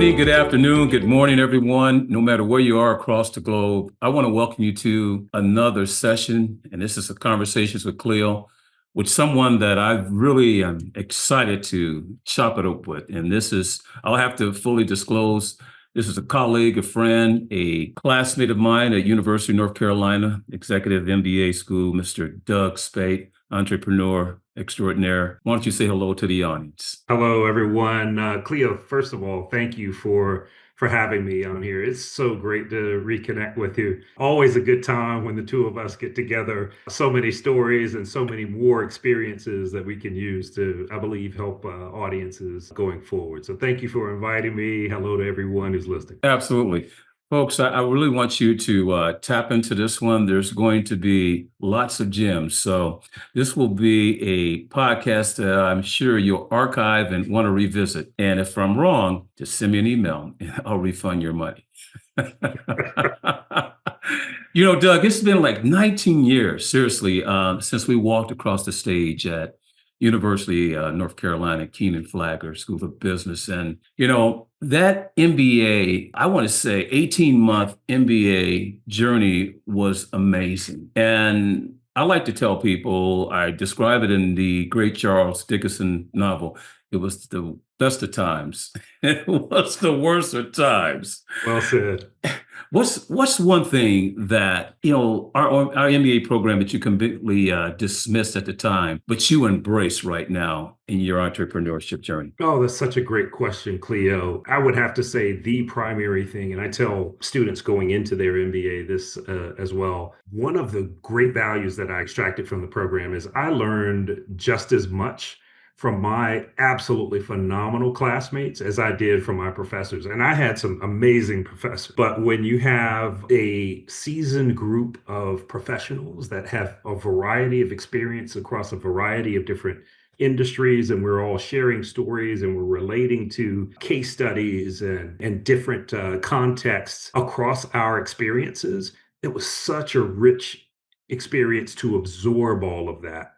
evening, good afternoon, good morning, everyone. No matter where you are across the globe, I want to welcome you to another session. And this is a Conversations with Cleo, with someone that I really am excited to chop it up with. And I'll have to fully disclose, this is a colleague, a friend, a classmate of mine at University of North Carolina, executive MBA school, Mr. Doug Speight, entrepreneur extraordinaire. Why don't you say hello to the audience? Hello, everyone. Cleo, first of all, thank you for having me on here. It's so great to reconnect with you. Always a good time when the two of us get together. So many stories and so many more experiences that we can use to, I believe, help audiences going forward. So thank you for inviting me. Hello to everyone who's listening. Absolutely. Folks, I really want you to tap into this one. There's going to be lots of gems. So this will be a podcast that I'm sure you'll archive and want to revisit. And if I'm wrong, just send me an email and I'll refund your money. Doug, it's been like 19 years, seriously, since we walked across the stage at University North Carolina Kenan-Flagler School of Business. And, that MBA, I want to say 18-month MBA journey was amazing. And I like to tell people, I describe it in the great Charles Dickens novel, it was the best of times. It was the worst of times. Well said. What's one thing that, our MBA program that you completely dismissed at the time, but you embrace right now in your entrepreneurship journey? Oh, that's such a great question, Cleo. I would have to say the primary thing, and I tell students going into their MBA this as well, one of the great values that I extracted from the program is I learned just as much from my absolutely phenomenal classmates as I did from my professors. And I had some amazing professors. But when you have a seasoned group of professionals that have a variety of experience across a variety of different industries, and we're all sharing stories and we're relating to case studies and different contexts across our experiences, it was such a rich experience to absorb all of that.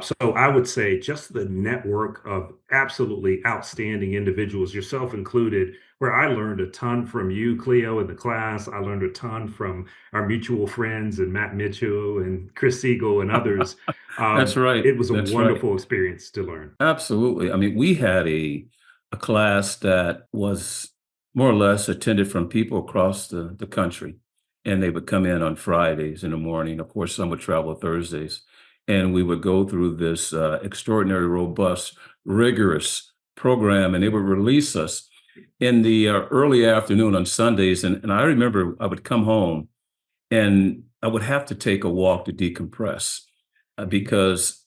So I would say just the network of absolutely outstanding individuals, yourself included, where I learned a ton from you, Cleo, in the class. I learned a ton from our mutual friends and Matt Mitchell and Chris Siegel and others. That's right. It was a That's right. wonderful experience to learn. Absolutely. I mean, we had a class that was more or less attended from people across the country, and they would come in on Fridays in the morning. Of course, some would travel Thursdays, and we would go through this extraordinary, robust, rigorous program, and they would release us in the early afternoon on Sundays. And I remember I would come home and I would have to take a walk to decompress because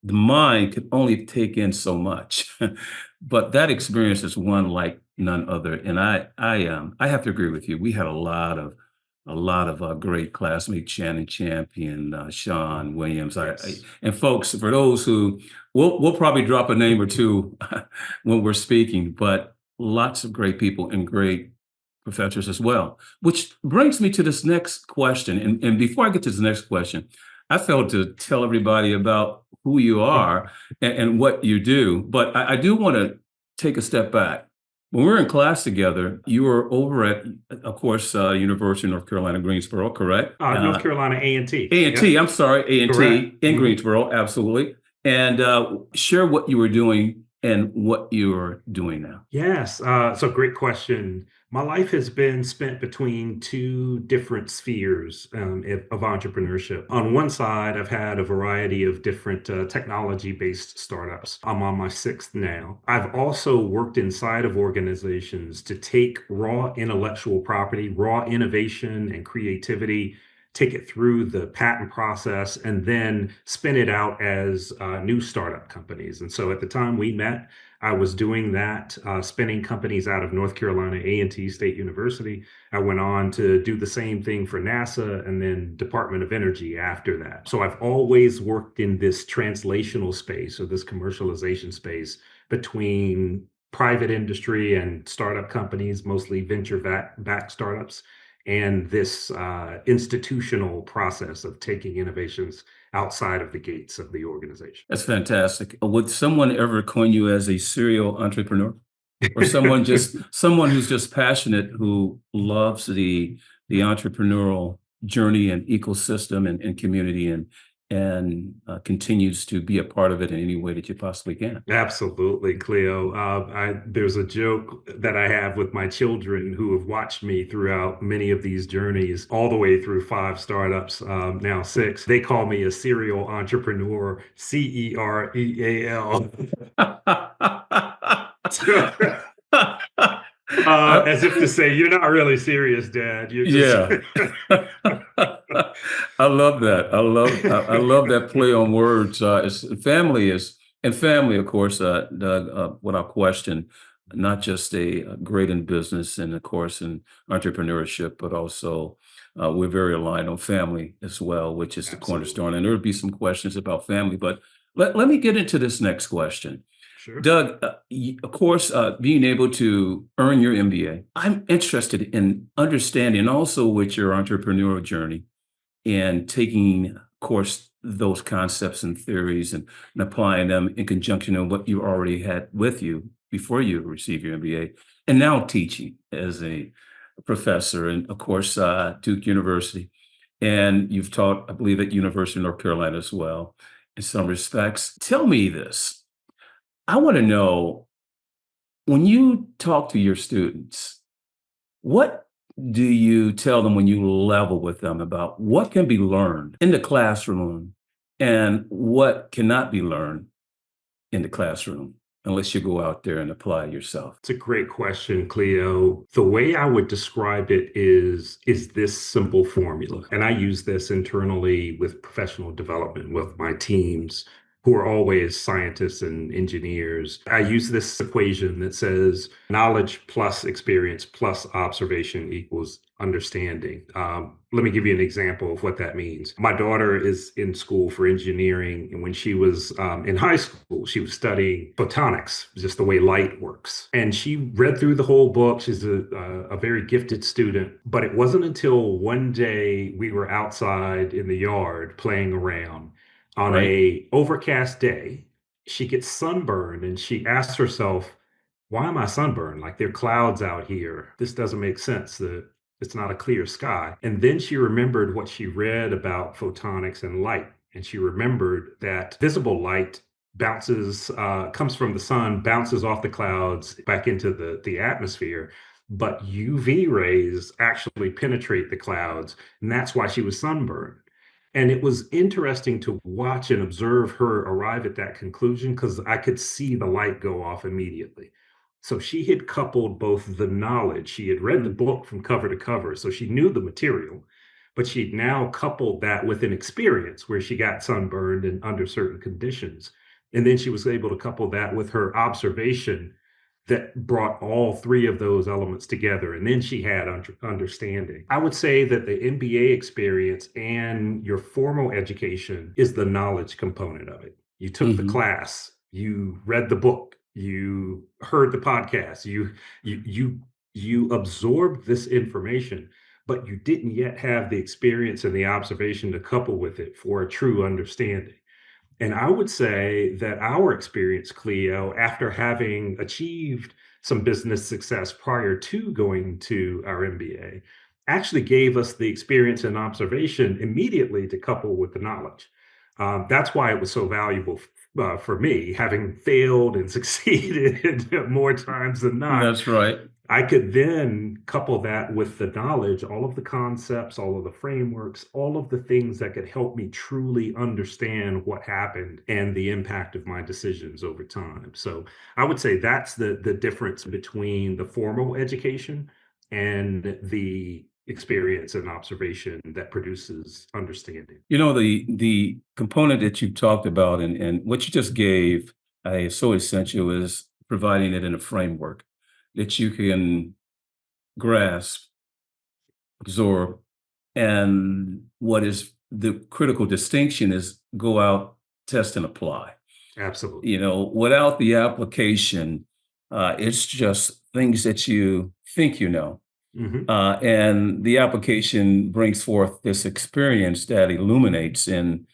the mind could only take in so much. But that experience is one like none other. And I have to agree with you. We had a lot of great classmates, Shannon Champion, Sean Williams. And folks, for those who we'll probably drop a name or two when we're speaking, but lots of great people and great professors as well. Which brings me to this next question. And before I get to the next question, I felt to tell everybody about who you are and what you do. But I do want to take a step back. When we were in class together, you were over at, of course, University of North Carolina, Greensboro, correct? North Carolina A&T. A&T, Yep. I'm sorry, A&T Correct. in Mhm. Greensboro, absolutely. And share what you were doing and what you're doing now. Yes, so great question. My life has been spent between two different spheres of entrepreneurship. On one side, I've had a variety of different technology-based startups. I'm on my sixth now. I've also worked inside of organizations to take raw intellectual property, raw innovation and creativity, take it through the patent process, and then spin it out as new startup companies. And so at the time we met, I was doing that, spinning companies out of North Carolina A&T State University. I went on to do the same thing for NASA and then Department of Energy after that. So I've always worked in this translational space or this commercialization space between private industry and startup companies, mostly venture-backed startups, and this institutional process of taking innovations outside of the gates of the organization. That's fantastic. Would someone ever coin you as a serial entrepreneur? or someone who's just passionate, who loves the entrepreneurial journey and ecosystem and community, and continues to be a part of it in any way that you possibly can. Absolutely, Cleo. There's a joke that I have with my children who have watched me throughout many of these journeys, all the way through 5 startups, now 6. They call me a serial entrepreneur, CEREAL. As if to say, you're not really serious, Dad. You're just. Yeah. I love that. I love that play on words. Family, of course, Doug, without question, not just a great in business and of course in entrepreneurship, but also we're very aligned on family as well, which is the Absolutely. cornerstone. And there'll be some questions about family, but let me get into this next question. Sure. Doug, of course, being able to earn your MBA, I'm interested in understanding also with your entrepreneurial journey and taking, of course, those concepts and theories and applying them in conjunction with what you already had with you before you received your MBA, and now teaching as a professor, and of course, Duke University. And you've taught, I believe, at University of North Carolina as well, in some respects. Tell me this. I want to know, when you talk to your students, what do you tell them when you level with them about what can be learned in the classroom and what cannot be learned in the classroom unless you go out there and apply yourself? It's a great question, Cleo. The way I would describe it is this simple formula. And I use this internally with professional development with my teams who are always scientists and engineers. I use this equation that says knowledge plus experience plus observation equals understanding. Let me give you an example of what that means. My daughter is in school for engineering, and when she was in high school, she was studying photonics, just the way light works. And she read through the whole book. She's a very gifted student. But it wasn't until one day we were outside in the yard playing around on Right? a overcast day. She gets sunburned, and she asks herself, why am I sunburned? Like, there are clouds out here. This doesn't make sense. It's not a clear sky. And then she remembered what she read about photonics and light. And she remembered that visible light comes from the sun, bounces off the clouds back into the atmosphere. But UV rays actually penetrate the clouds. And that's why she was sunburned. And it was interesting to watch and observe her arrive at that conclusion because I could see the light go off immediately. So she had coupled both the knowledge, she had read the book from cover to cover, so she knew the material, but she'd now coupled that with an experience where she got sunburned and under certain conditions. And then she was able to couple that with her observation that brought all 3 of those elements together. And then she had understanding. I would say that the MBA experience and your formal education is the knowledge component of it. You took the Hmm. class, you read the book, you heard the podcast, you absorbed this information, but you didn't yet have the experience and the observation to couple with it for a true understanding. And I would say that our experience, Cleo, after having achieved some business success prior to going to our MBA, actually gave us the experience and observation immediately to couple with the knowledge. That's why it was so valuable for me, having failed and succeeded more times than not. That's right. I could then couple that with the knowledge, all of the concepts, all of the frameworks, all of the things that could help me truly understand what happened and the impact of my decisions over time. So I would say that's the difference between the formal education and the experience and observation that produces understanding. You know, the component that you talked about and what you just gave, is so essential, is providing it in a framework that you can grasp, absorb, and what is the critical distinction is go out, test, and apply. Absolutely. You know, without the application, it's just things that you think you know. Hmm. And the application brings forth this experience that illuminates and,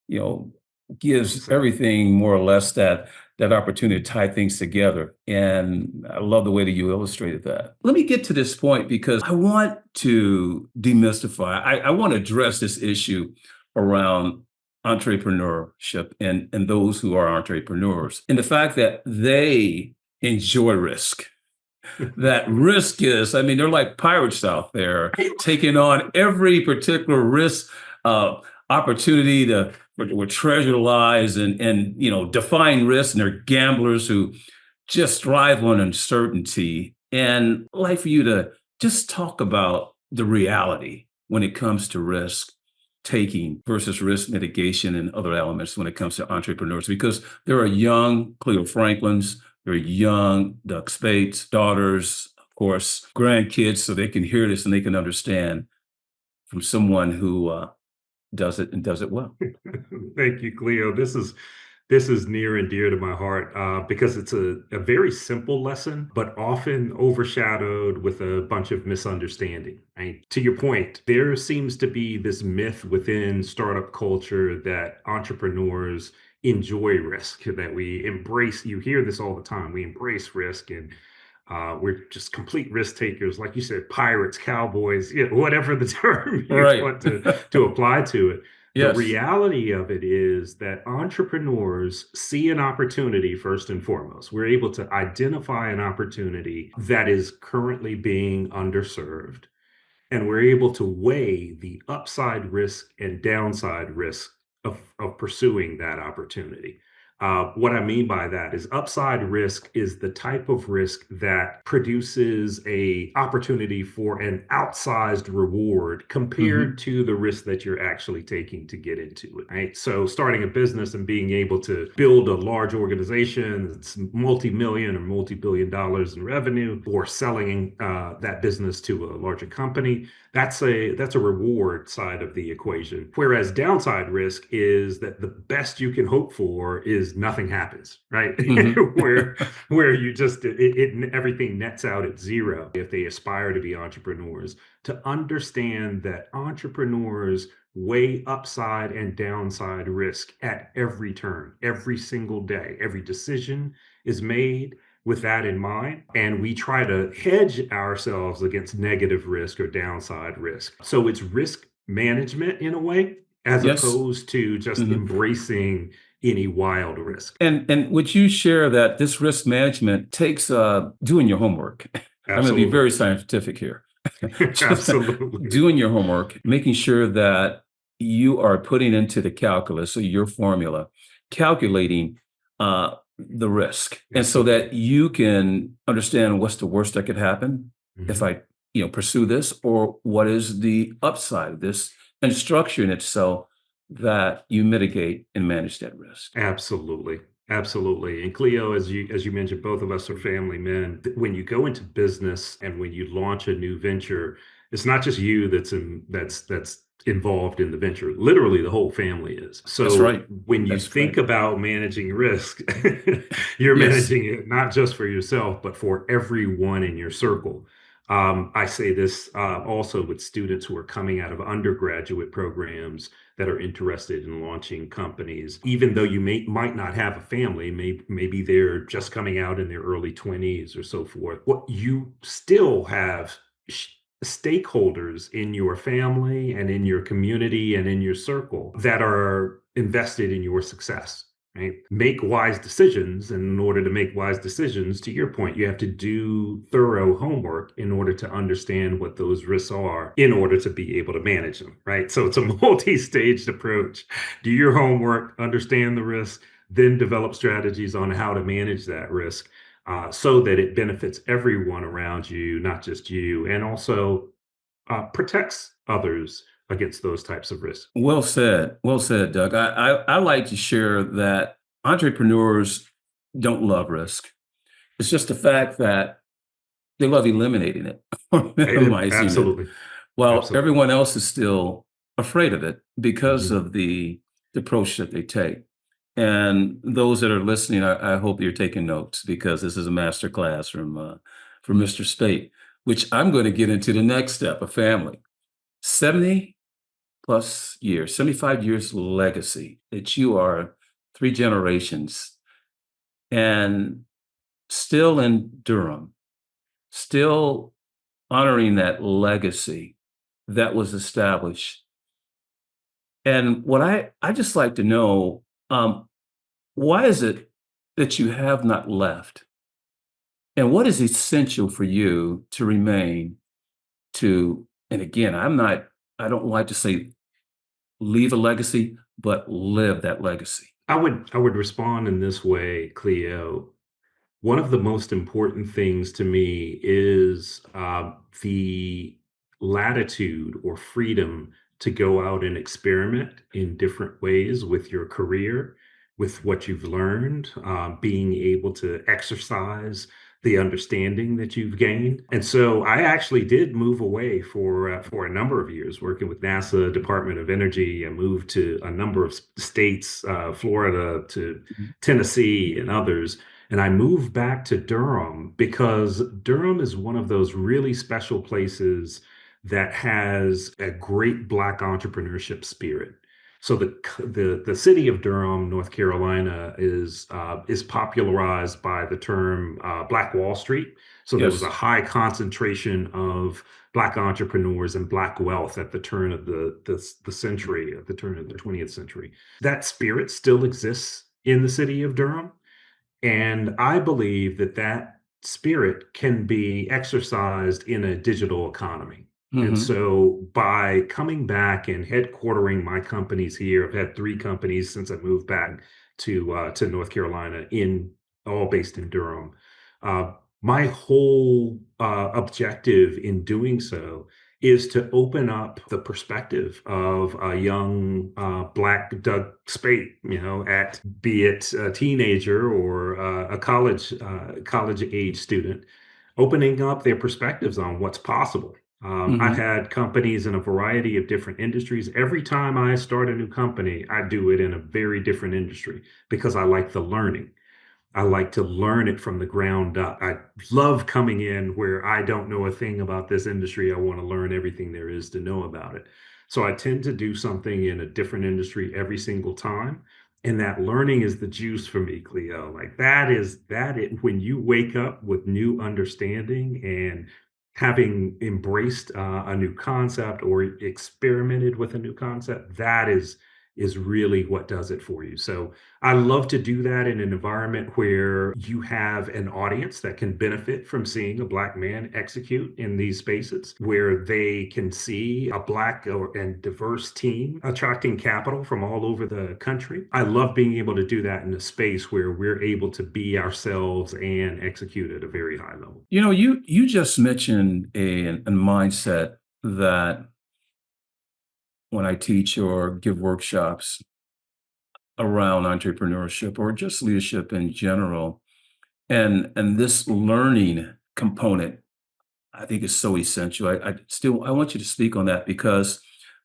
you know, gives Exactly. everything more or less that that opportunity to tie things together. And I love the way that you illustrated that. Let me get to this point because I want to demystify, I want to address this issue around entrepreneurship and those who are entrepreneurs and the fact that they enjoy risk. That risk is, I mean, they're like pirates out there taking on every particular risk, opportunity to where treasure lies and defying risk, and they're gamblers who just thrive on uncertainty. And I'd like for you to just talk about the reality when it comes to risk taking versus risk mitigation and other elements when it comes to entrepreneurs, because there are young Cleo Franklins, there are young Doug Speight's daughters, of course, grandkids, so they can hear this and they can understand from someone who does it and does it well. Thank you, Cleo. This is near and dear to my heart because it's a very simple lesson, but often overshadowed with a bunch of misunderstanding. Right? To your point, there seems to be this myth within startup culture that entrepreneurs enjoy risk, that we embrace. You hear this all the time. We embrace risk and we're just complete risk takers, like you said, pirates, cowboys, whatever the term you Right. want to apply to it. The Yes. reality of it is that entrepreneurs see an opportunity first and foremost. We're able to identify an opportunity that is currently being underserved, and we're able to weigh the upside risk and downside risk of pursuing that opportunity. What I mean by that is upside risk is the type of risk that produces a opportunity for an outsized reward compared Hmm. to the risk that you're actually taking to get into it, right? So starting a business and being able to build a large organization that's multi-million or multi-billion dollars in revenue, or selling that business to a larger company, that's a reward side of the equation. Whereas downside risk is that the best you can hope for is nothing happens, right? Hmm. where you just it everything nets out at zero. If they aspire to be entrepreneurs, to understand that entrepreneurs weigh upside and downside risk at every turn, every single day, every decision is made with that in mind. And we try to hedge ourselves against negative risk or downside risk. So it's risk management in a way, as Yes. opposed to just Mhm. embracing any wild risk. And would you share that this risk management takes doing your homework? I'm going to be Absolutely. very scientific here. Just Absolutely. doing your homework, making sure that you are putting into the calculus, so your formula, calculating the risk, and so Absolutely. that you can understand what's the worst that could happen if Mhm. I, pursue this, or what is the upside of this, and structuring it so that you mitigate and manage that risk. Absolutely. Absolutely. And Cleo, as you mentioned, both of us are family men. When you go into business and when you launch a new venture, it's not just you that's involved in the venture. Literally the whole family is. That's So right. when you That's think right. about managing risk, you're Yes. managing it not just for yourself, but for everyone in your circle. I say this also with students who are coming out of undergraduate programs that are interested in launching companies, even though you might not have a family, maybe they're just coming out in their early 20s or so forth. What you still have stakeholders in your family and in your community and in your circle that are invested in your success. Right? Make wise decisions. And in order to make wise decisions, to your point, you have to do thorough homework in order to understand what those risks are in order to be able to manage them. Right. So it's a multi-staged approach. Do your homework, understand the risk, then develop strategies on how to manage that risk so that it benefits everyone around you, not just you, and also protects others against those types of risks. Well said. Well said, Doug. I like to share that entrepreneurs don't love risk. It's just the fact that they love eliminating it or minimizing it, Absolutely. while Absolutely. everyone else is still afraid of it because Mhm. of the approach that they take. And those that are listening, I hope you're taking notes because this is a master class from Mr. Speight, which I'm going to get into the next step, a family. 70 plus years, 75 years legacy that you are three generations and still in Durham, still honoring that legacy that was established. And what I just like to know, why is it that you have not left? And what is essential for you to remain to, and again, I don't like to say leave a legacy, but live that legacy. I would respond in this way, Cleo. One of the most important things to me is the latitude or freedom to go out and experiment in different ways with your career, with what you've learned, being able to exercise the understanding that you've gained. And so I actually did move away for a number of years, working with NASA, Department of Energy. I moved to a number of states, Florida to Mhm. Tennessee and others, and I moved back to Durham because Durham is one of those really special places that has a great Black entrepreneurship spirit. So the city of Durham, North Carolina, is popularized by the term Black Wall Street. So there was a Yes. high concentration of Black entrepreneurs and Black wealth at the turn of the century, at the turn of the 20th century. That spirit still exists in the city of Durham. And I believe that that spirit can be exercised in a digital economy. And Hmm. so by coming back and headquartering my companies here, I've had three companies since I moved back to North Carolina, in all based in Durham. Uh, my whole objective in doing so is to open up the perspective of a young Black Doug Speight, at be it a teenager or a college age student, opening up their perspectives on what's possible. I've Hmm. had companies in a variety of different industries. Every time I start a new company, I do it in a very different industry because I like the learning. I like to learn it from the ground up. I love coming in where I don't know a thing about this industry. I want to learn everything there is to know about it. So I tend to do something in a different industry every single time. And that learning is the juice for me, Cleo. Like when you wake up with new understanding and having embraced a new concept or experimented with a new concept, that is really what does it for you. So I love to do that in an environment where you have an audience that can benefit from seeing a Black man execute in these spaces, where they can see a Black and diverse team attracting capital from all over the country. I love being able to do that in a space where we're able to be ourselves and execute at a very high level. You just mentioned a mindset that when I teach or give workshops around entrepreneurship or just leadership in general, and this learning component, I think is so essential. I want you to speak on that because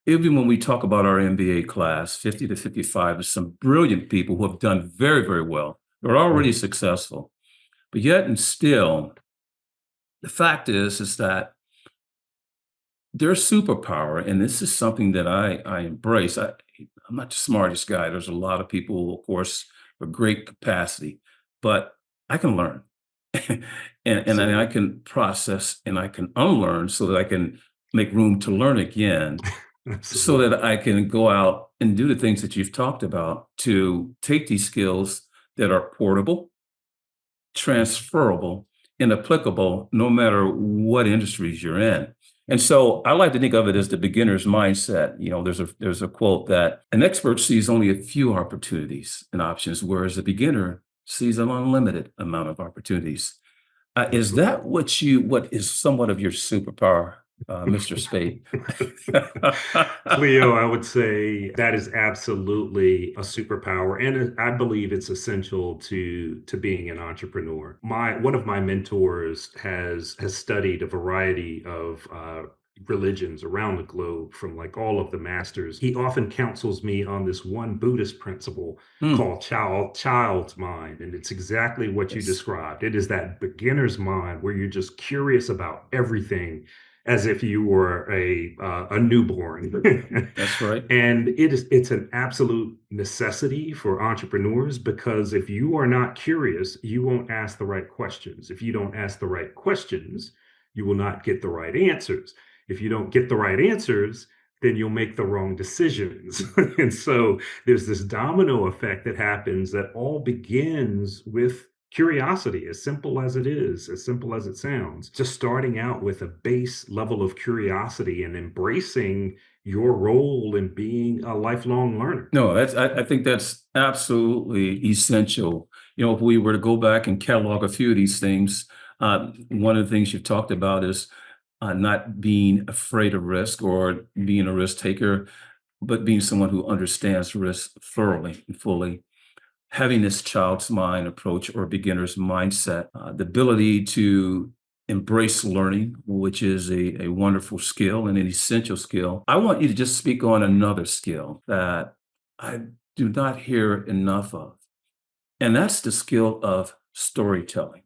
even when we talk about our MBA class, 50 to 55 is some brilliant people who have done very, very well. They're already Mhm. successful. But yet and still, the fact is that their superpower, and this is something that I embrace. I'm not the smartest guy. There's a lot of people, of course, with great capacity, but I can learn. And I Absolutely. can process and I can unlearn so that I can make room to learn again, so Absolutely. that I can go out and do the things that you've talked about to take these skills that are portable, Mhm. transferable, and applicable no matter what industries you're in. And so I like to think of it as the beginner's mindset. There's a quote that an expert sees only a few opportunities and options, whereas a beginner sees an unlimited amount of opportunities. Is Absolutely. that what is somewhat of your superpower, Mr. Spade? Cleo, I would say that is absolutely a superpower, and I believe it's essential to being an entrepreneur. My One of my mentors has studied a variety of religions around the globe, from like all of the masters. He often counsels me on this one Buddhist principle Hmm, called child's mind, and it's exactly what you yes. described. It is that beginner's mind where you're just curious about everything, as if you were a newborn. That's right. And it's an absolute necessity for entrepreneurs, because if you are not curious, you won't ask the right questions. If you don't ask the right questions, you will not get the right answers. If you don't get the right answers, then you'll make the wrong decisions. And so there's this domino effect that happens that all begins with curiosity, as simple as it is, as simple as it sounds. Just starting out with a base level of curiosity and embracing your role in being a lifelong learner. No, I think that's absolutely essential. If we were to go back and catalog a few of these things, one of the things you've talked about is not being afraid of risk or being a risk taker, but being someone who understands risk thoroughly and fully. Having this child's mind approach or beginner's mindset, the ability to embrace learning, which is a wonderful skill and an essential skill. I want you to just speak on another skill that I do not hear enough of, and that's the skill of storytelling.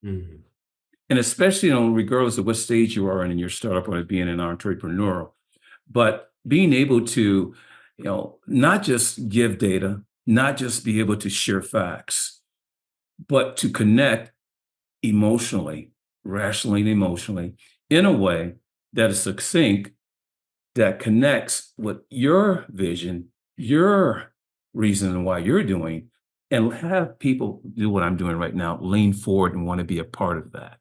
Mhm. And especially, regardless of what stage you are in your startup or being an entrepreneur, but being able to, not just give data, not just be able to share facts, but to connect emotionally, rationally and emotionally in a way that is succinct, that connects with your vision, your reason why you're doing, and have people do what I'm doing right now, lean forward and want to be a part of that.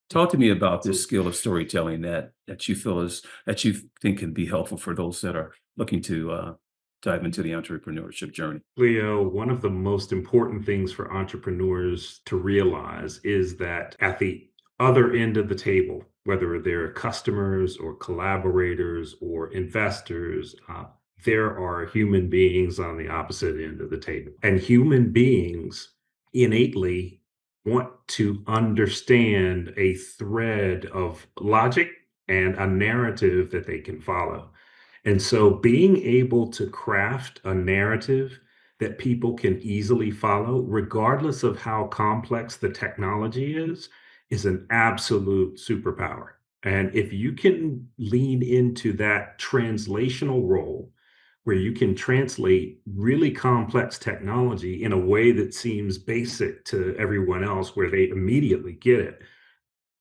Talk to me about this So, skill of storytelling that you feel is that you think can be helpful for those that are looking to dive into the entrepreneurship journey. Leo, one of the most important things for entrepreneurs to realize is that at the other end of the table, whether they're customers or collaborators or investors, there are human beings on the opposite end of the table. And human beings innately want to understand a thread of logic and a narrative that they can follow. And so being able to craft a narrative that people can easily follow, regardless of how complex the technology is an absolute superpower. And if you can lean into that translational role where you can translate really complex technology in a way that seems basic to everyone else, where they immediately get it,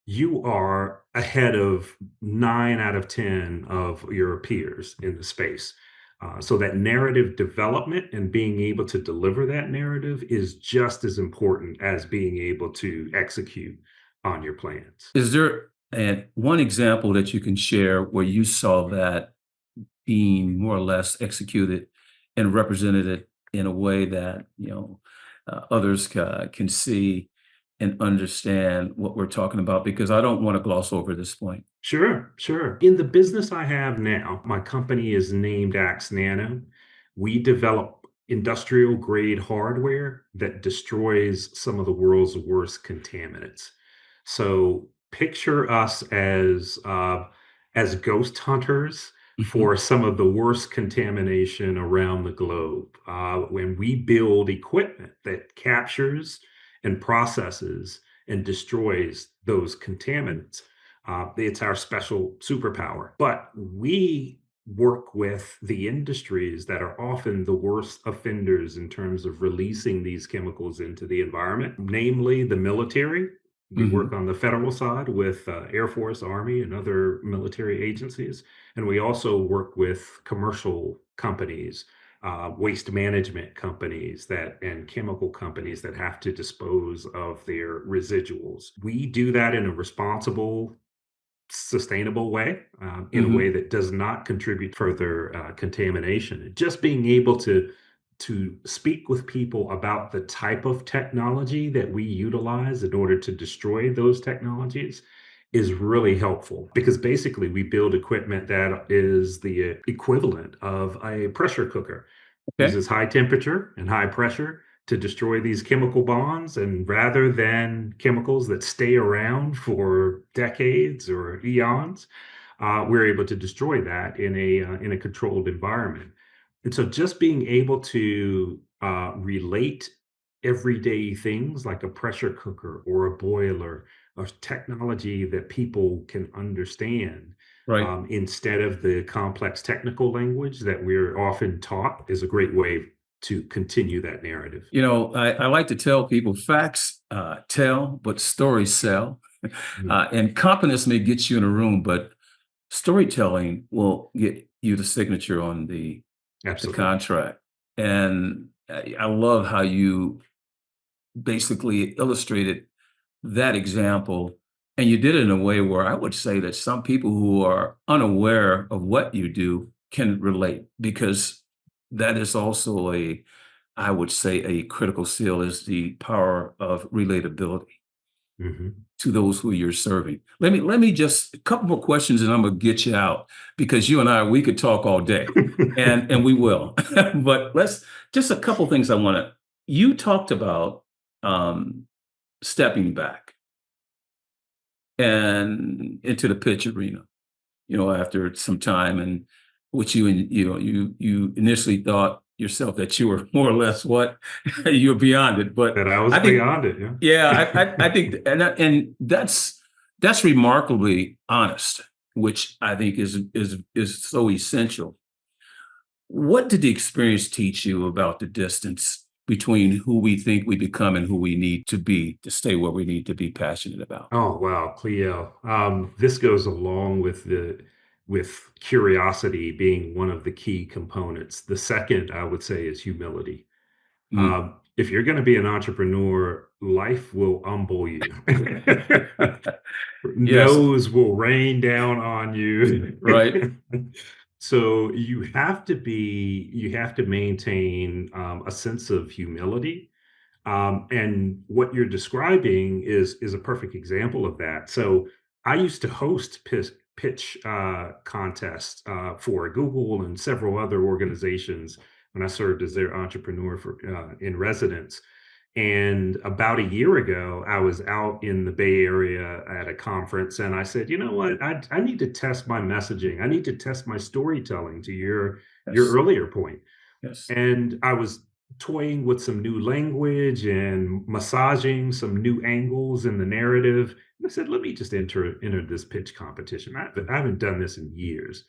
you are ahead of 9 out of 10 of your peers in the space. So that narrative development and being able to deliver that narrative is just as important as being able to execute on your plans. Is there one example that you can share where you saw that being more or less executed and represented it in a way that others can see and understand what we're talking about? Because I don't want to gloss over this point. Sure, sure. In the business I have now, my company is named AxNano. We develop industrial grade hardware that destroys some of the world's worst contaminants. So picture us as ghost hunters Mhm. for some of the worst contamination around the globe. When we build equipment that captures and processes and destroys those contaminants, it's our special superpower. But we work with the industries that are often the worst offenders in terms of releasing these chemicals into the environment, namely the military. We work Mhm. on the federal side with Air Force, Army, and other military agencies. And we also work with commercial companies, waste management companies and chemical companies that have to dispose of their residuals. We do that in a responsible, sustainable way, in a way Mhm. that does not contribute further contamination. And just being able to speak with people about the type of technology that we utilize in order to destroy those technologies is really helpful, because basically we build equipment that is the equivalent of a pressure cooker. Okay. Uses high temperature and high pressure to destroy these chemical bonds. And rather than chemicals that stay around for decades or eons, we're able to destroy that in a controlled environment. And so just being able to relate everyday things like a pressure cooker or a boiler or technology that people can understand, Right. instead of the complex technical language that we're often taught, is a great way to continue that narrative. I like to tell people facts tell, but stories sell. Mm, And competence may get you in a room, but storytelling will get you the signature on the absolutely. contract. And I love how you basically illustrated that example. And you did it in a way where I would say that some people who are unaware of what you do can relate, because that is also I would say, a critical skill is the power of relatability Mhm. to those who you're serving. Let me just a couple more questions and I'm gonna get you out, because you and I, we could talk all day, and we will. But let's just a couple things I want to. You talked about um, stepping back and into the pitch arena, after some time, and which you initially thought yourself that you were more or less what you're beyond it. But That I was I think, beyond it, yeah. yeah, I think, and that's remarkably honest, which I think is so essential. What did the experience teach you about the distance between who we think we become and who we need to be to stay where we need to be passionate about? Oh, wow, Cleo. This goes along with curiosity being one of the key components. The second, I would say, is humility. Mm. If you're going to be an entrepreneur, life will humble you. Yes, No's will rain down on you. right. So you have to maintain a sense of humility, and what you're describing is a perfect example of that. So I used to host pitch contests for Google and several other organizations when I served as their entrepreneur in residence. And about a year ago, I was out in the Bay Area at a conference, and I said, you know what, I need to test my messaging. I need to test my storytelling, to your Yes, earlier point. yes. And I was toying with some new language and massaging some new angles in the narrative. And I said, let me just enter this pitch competition. I haven't done this in years.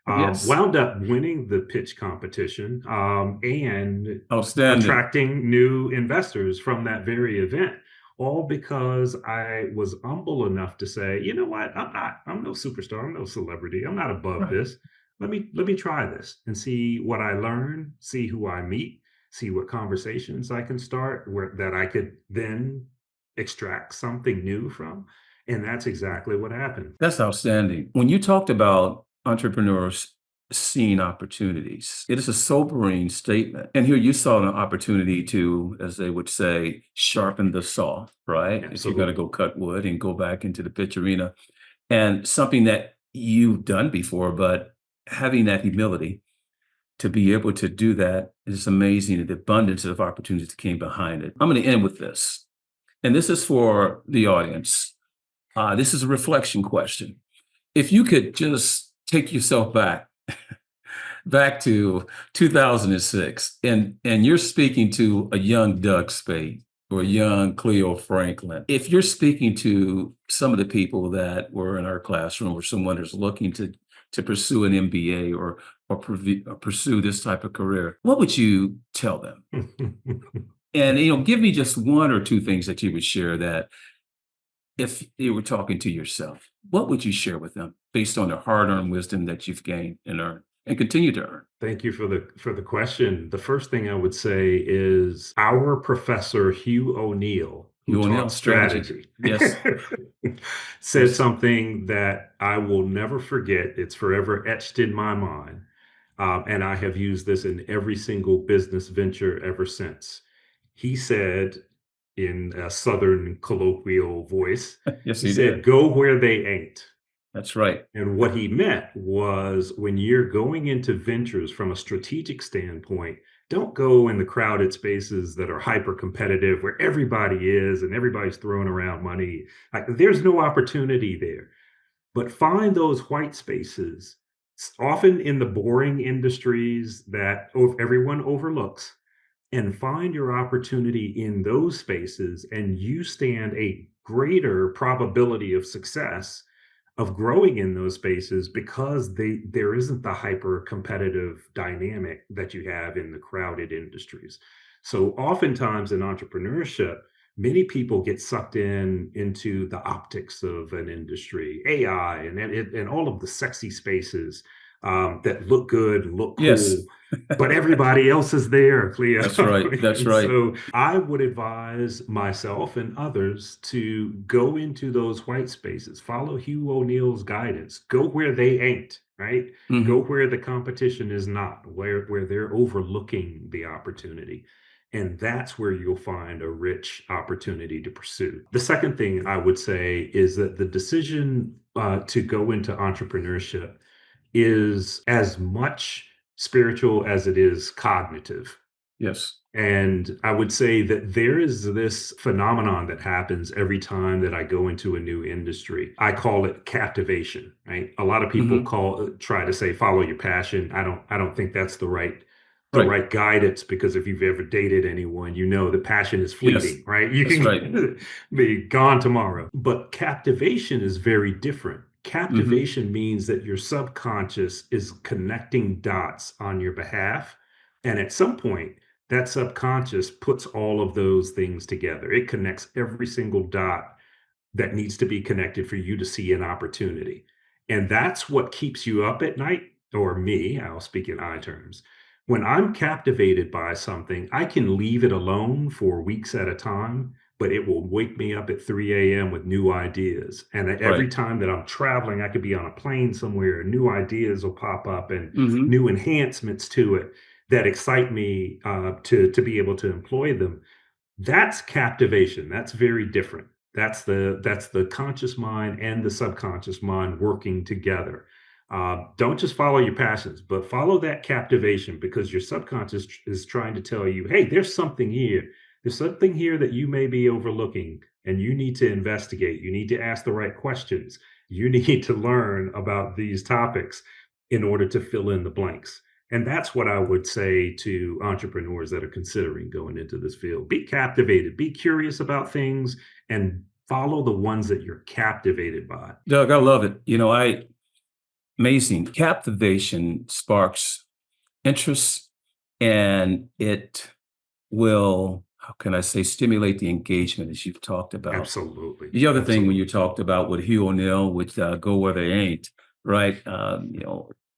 Yes. Wound up winning the pitch competition, and Outstanding. attracting new investors from that very event, all because I was humble enough to say, you know what, I'm no superstar, I'm no celebrity, I'm not above Right. this. Let me try this and see what I learn, see who I meet, see what conversations I can start where that I could then extract something new from. And that's exactly what happened. That's outstanding. When you talked about entrepreneurs seeing opportunities, it is a sobering statement. And here you saw an opportunity to, as they would say, sharpen the saw, right? If you're going to Absolutely. go cut wood and go back into the pitch arena, and something that you've done before, but having that humility to be able to do that is amazing. The abundance of opportunities that came behind it. I'm going to end with this, and this is for the audience. This is a reflection question. If you could just take yourself back to 2006, and you're speaking to a young Doug Speight or a young Cleo Franklin. If you're speaking to some of the people that were in our classroom, or someone who's looking to pursue an MBA, or pursue this type of career, what would you tell them? And give me just one or two things that you would share, that if you were talking to yourself, what would you share with them based on the hard-earned wisdom that you've gained and earned and continue to earn? Thank you for the question. The first thing I would say is our professor Hugh O'Neill, who You taught nail strategy. strategy, Yes. said Yes. something that I will never forget. It's forever etched in my mind. And I have used this in every single business venture ever since. He said, in a Southern colloquial voice, Yes, he he said, did. go where they ain't. That's right. And what he meant was, when you're going into ventures from a strategic standpoint, don't go in the crowded spaces that are hyper competitive where everybody is and everybody's throwing around money. Like, there's no opportunity there. But find those white spaces, often in the boring industries that everyone overlooks, and find your opportunity in those spaces, and you stand a greater probability of success of growing in those spaces because there isn't the hyper competitive dynamic that you have in the crowded industries. So oftentimes in entrepreneurship, many people get sucked into the optics of an industry, AI, and all of the sexy spaces that look good, look Yes, cool, but everybody else is there, Cleo. that's right. That's And right. so I would advise myself and others to go into those white spaces, follow Hugh O'Neill's guidance, go where they ain't, right? Go Hmm. where the competition is not, where they're overlooking the opportunity. And that's where you'll find a rich opportunity to pursue. The second thing I would say is that the decision to go into entrepreneurship is as much spiritual as it is cognitive. Yes. And I would say that there is this phenomenon that happens every time that I go into a new industry. I call it captivation, right? A lot of people Hmm. try to say follow your passion. I don't think that's the Right. right guidance, because if you've ever dated anyone, you know the passion is Yes, fleeting, right? You that's right. can be gone tomorrow. But captivation is very different. Hmm. Captivation means that your subconscious is connecting dots on your behalf. And at some point, that subconscious puts all of those things together. It connects every single dot that needs to be connected for you to see an opportunity. And that's what keeps you up at night, or me, I'll speak in I terms. When I'm captivated by something, I can leave it alone for weeks at a time, but it will wake me up at 3 a.m. with new ideas. And every Right. time that I'm traveling, I could be on a plane somewhere, new ideas will pop up and Hmm. new enhancements to it that excite me to be able to employ them. That's captivation. That's very different. That's the conscious mind and the subconscious mind working together. Don't just follow your passions, but follow that captivation, because your subconscious is trying to tell you, hey, there's something here. There's something here that you may be overlooking, and you need to investigate. You need to ask the right questions. You need to learn about these topics in order to fill in the blanks. And that's what I would say to entrepreneurs that are considering going into this field. Be captivated, be curious about things, and follow the ones that you're captivated by. Doug, I love it. Amazing. Captivation sparks interest, and it will, how can I say, stimulate the engagement as you've talked about. Absolutely. The other thing when you Absolutely. talked about with Hugh O'Neill, with go where they ain't, right?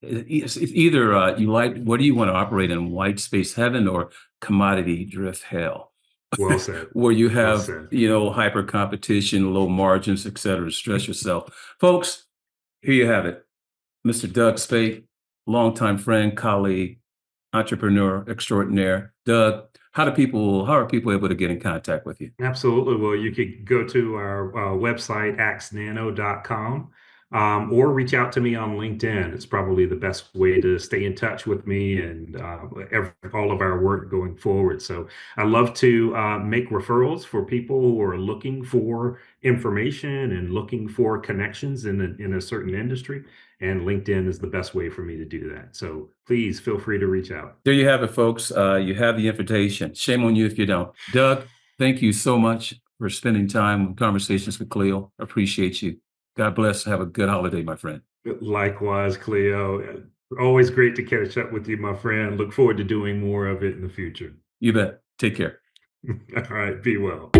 It's either you like, what do you want to operate in, white space heaven or commodity drift hell, Well said. where you Well have, said. hyper competition, low margins, et cetera, stress yourself. Folks, here you have it. Mr. Doug Speight, longtime friend, colleague, entrepreneur extraordinaire. Doug, how are people able to get in contact with you? Absolutely. Well, you could go to our website, axnano.com, or reach out to me on LinkedIn. It's probably the best way to stay in touch with me and all of our work going forward. So I love to make referrals for people who are looking for information and looking for connections in a certain industry. And LinkedIn is the best way for me to do that. So please feel free to reach out. There you have it, folks. You have the invitation. Shame on you if you don't. Doug, thank you so much for spending time with Conversations with Cleo. Appreciate you. God bless. Have a good holiday, my friend. Likewise, Cleo. Always great to catch up with you, my friend. Look forward to doing more of it in the future. You bet. Take care. All right, be well.